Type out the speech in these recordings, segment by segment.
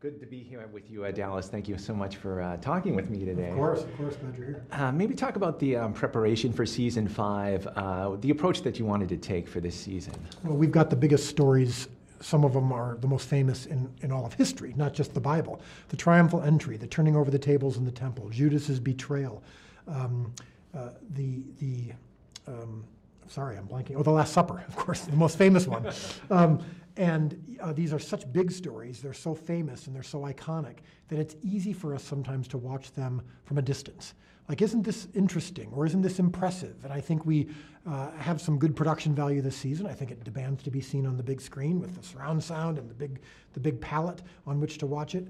Good to be here with you, Dallas. Thank you so much for talking with me today. Of course, glad you're here. Maybe talk about the preparation for season 5, the approach that you wanted to take for this season. Well, we've got the biggest stories. Some of them are the most famous in all of history, not just the Bible. The triumphal entry, the turning over the tables in the temple, Judas's betrayal, sorry, I'm blanking. Oh, the Last Supper, of course, the most famous one. These are such big stories. They're so famous and they're so iconic that it's easy for us sometimes to watch them from a distance. Like, isn't this interesting or isn't this impressive? And I think we have some good production value this season. I think it demands to be seen on the big screen with the surround sound and the big palette on which to watch it.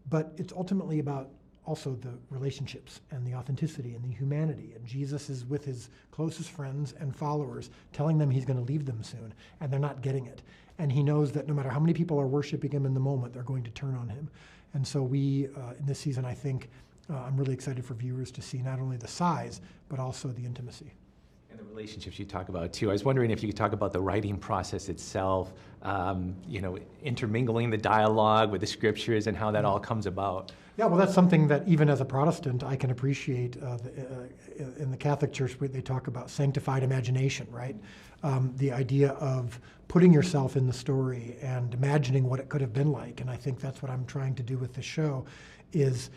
But it's ultimately about also the relationships and the authenticity and the humanity. And Jesus is with his closest friends and followers, telling them he's going to leave them soon, and they're not getting it. And he knows that no matter how many people are worshiping him in the moment, they're going to turn on him. And so we, in this season, I think, I'm really excited for viewers to see not only the size, but also the intimacy. And the relationships you talk about too. I was wondering if you could talk about the writing process itself, intermingling the dialogue with the scriptures and how that all comes about. Yeah, well, that's something that even as a Protestant, I can appreciate. In the Catholic Church, they talk about sanctified imagination, right? The idea of putting yourself in the story and imagining what it could have been like. And I think that's what I'm trying to do with the show is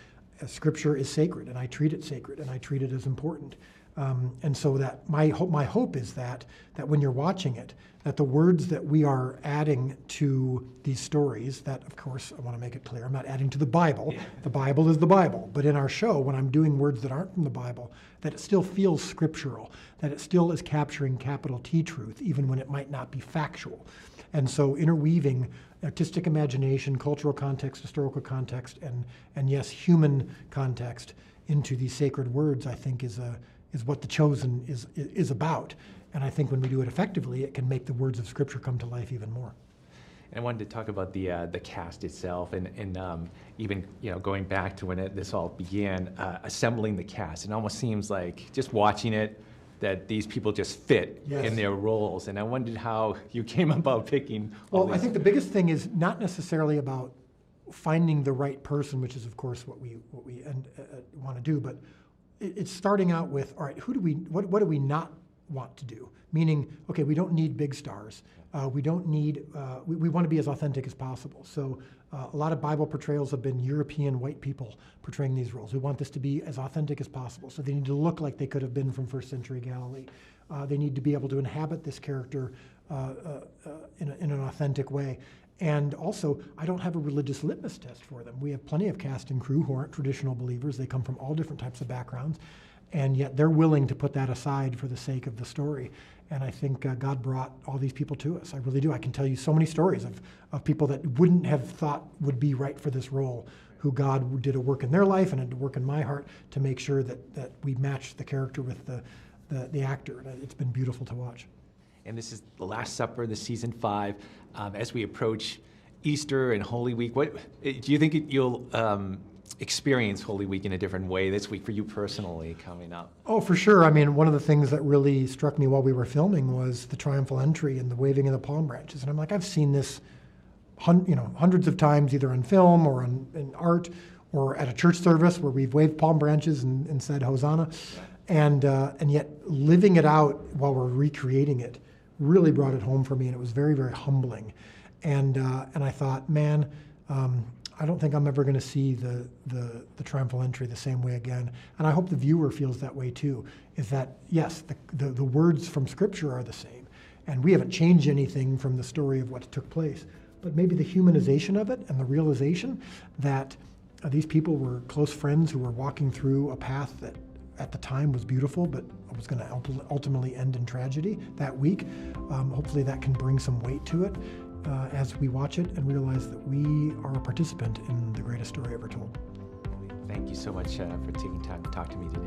Scripture is sacred, and I treat it sacred, and I treat it as important. And so that my hope is that when you're watching it, that the words that we are adding to these stories, that of course I want to make it clear, I'm not adding to the Bible. Yeah. The Bible is the Bible. But in our show, when I'm doing words that aren't from the Bible, that it still feels scriptural, that it still is capturing capital T truth, even when it might not be factual. And so interweaving artistic imagination, cultural context, historical context, and yes, human context into these sacred words, I think is what The Chosen is about. And I think when we do it effectively, it can make the words of Scripture come to life even more. And I wanted to talk about the cast itself, and even going back to when this all began, assembling the cast. It almost seems like just watching it that these people just fit in their roles. And I wondered how you came about picking. Well, I think the biggest thing is not necessarily about finding the right person, which is of course what we want to do, but it's starting out with, all right, what do we not want to do? Meaning, okay, we don't need big stars. We don't need, we want to be as authentic as possible. So a lot of Bible portrayals have been European white people portraying these roles. We want this to be as authentic as possible. So they need to look like they could have been from first century Galilee. They need to be able to inhabit this character in an authentic way. And also, I don't have a religious litmus test for them. We have plenty of cast and crew who aren't traditional believers. They come from all different types of backgrounds, and yet they're willing to put that aside for the sake of the story. And I think God brought all these people to us. I really do. I can tell you so many stories of people that wouldn't have thought would be right for this role, who God did a work in their life and did a work in my heart to make sure that we matched the character with the actor. And it's been beautiful to watch. And this is the Last Supper, the season 5. As we approach Easter and Holy Week, what do you think you'll experience Holy Week in a different way this week for you personally coming up? Oh, for sure. I mean, one of the things that really struck me while we were filming was the triumphal entry and the waving of the palm branches. And I'm like, I've seen this hundreds of times, either on film or in art or at a church service where we've waved palm branches and said Hosanna. And yet living it out while we're recreating it really brought it home for me, and it was very, very humbling. And I thought, man, I don't think I'm ever going to see the triumphal entry the same way again. And I hope the viewer feels that way too, is that, yes, the words from Scripture are the same, and we haven't changed anything from the story of what took place, but maybe the humanization of it and the realization that these people were close friends who were walking through a path that at the time was beautiful, but was going to ultimately end in tragedy that week. Hopefully that can bring some weight to it as we watch it and realize that we are a participant in the greatest story ever told. Thank you so much for taking time to talk to me today.